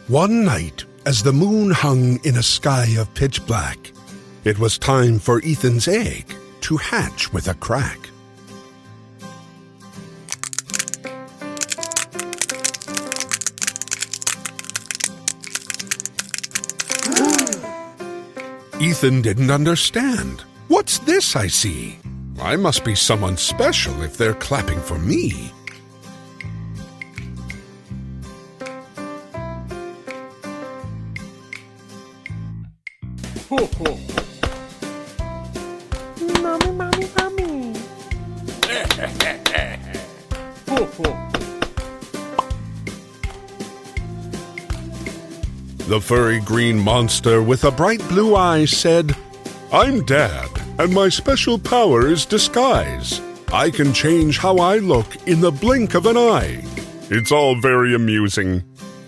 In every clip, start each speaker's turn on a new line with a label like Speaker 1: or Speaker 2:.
Speaker 1: One night, as the moon hung in a sky of pitch black, it was time for Ethan's egg to hatch with a crack. Ethan didn't understand. What's this I see? I must be someone special if they're clapping for me.
Speaker 2: Ho, ho. Mommy, mommy, mommy. Ho, ho.
Speaker 1: The furry green monster with a bright blue eye said, "I'm Dad, and my special power is disguise. I can change how I look in the blink of an eye. It's all very amusing.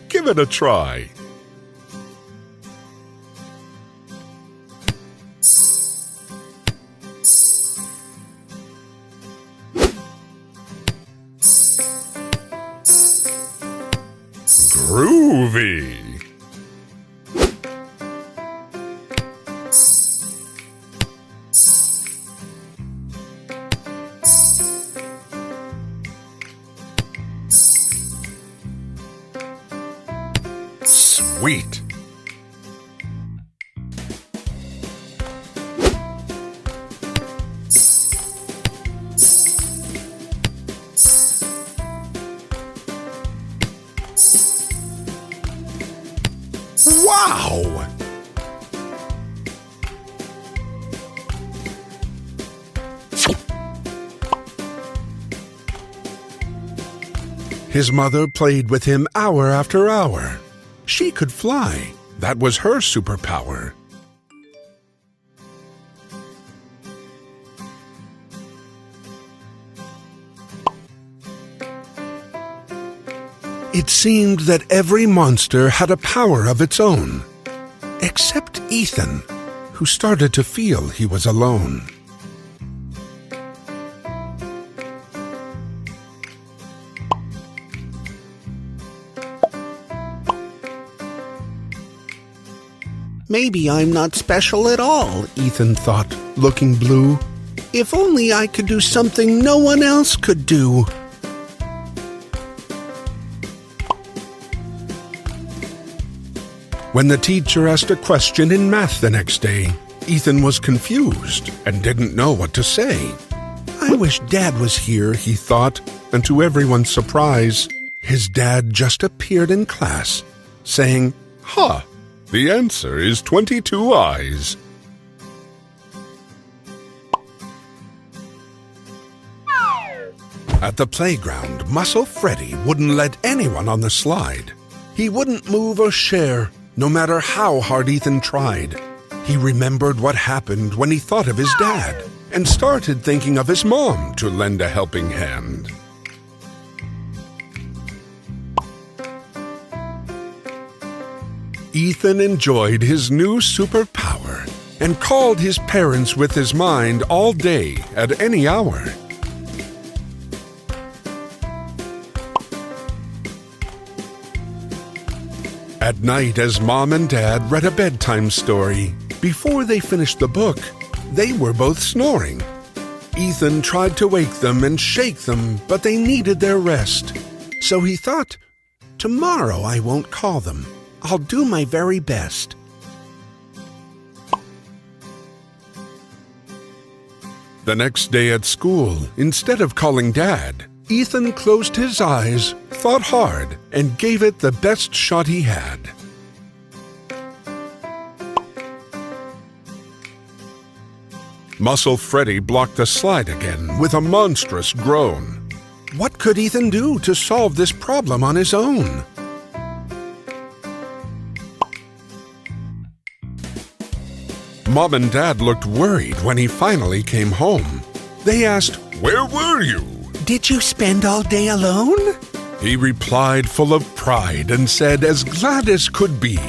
Speaker 1: Give it a try." Groovy! Sweet! Wow! His mother played with him hour after hour. She could fly. That was her superpower. It seemed that every monster had a power of its own, except Ethan, who started to feel he was alone. Maybe I'm not special at all, Ethan thought, looking blue. If only I could do something no one else could do. When the teacher asked a question in math the next day, Ethan was confused and didn't know what to say. I wish Dad was here, he thought, and to everyone's surprise, his dad just appeared in class, saying, "Huh, the answer is 22 eyes." At the playground, Muscle Freddy wouldn't let anyone on the slide. He wouldn't move or share, no matter how hard Ethan tried. He remembered what happened when he thought of his dad and started thinking of his mom to lend a helping hand. Ethan enjoyed his new superpower and called his parents with his mind all day at any hour. At night, as Mom and Dad read a bedtime story, before they finished the book, they were both snoring. Ethan tried to wake them and shake them, but they needed their rest. So he thought, tomorrow I won't call them. I'll do my very best. The next day at school, instead of calling Dad, Ethan closed his eyes, thought hard, and gave it the best shot he had. Muscle Freddy blocked the slide again with a monstrous groan. What could Ethan do to solve this problem on his own? Mom and Dad looked worried when he finally came home. They asked, "Where were you?" "Did you spend all day alone?" He replied full of pride and said as glad as could be,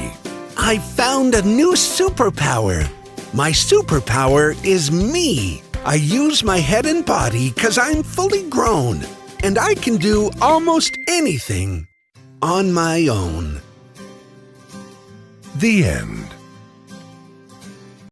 Speaker 1: "I found a new superpower. My superpower is me. I use my head and body 'cause I'm fully grown, and I can do almost anything on my own." The end.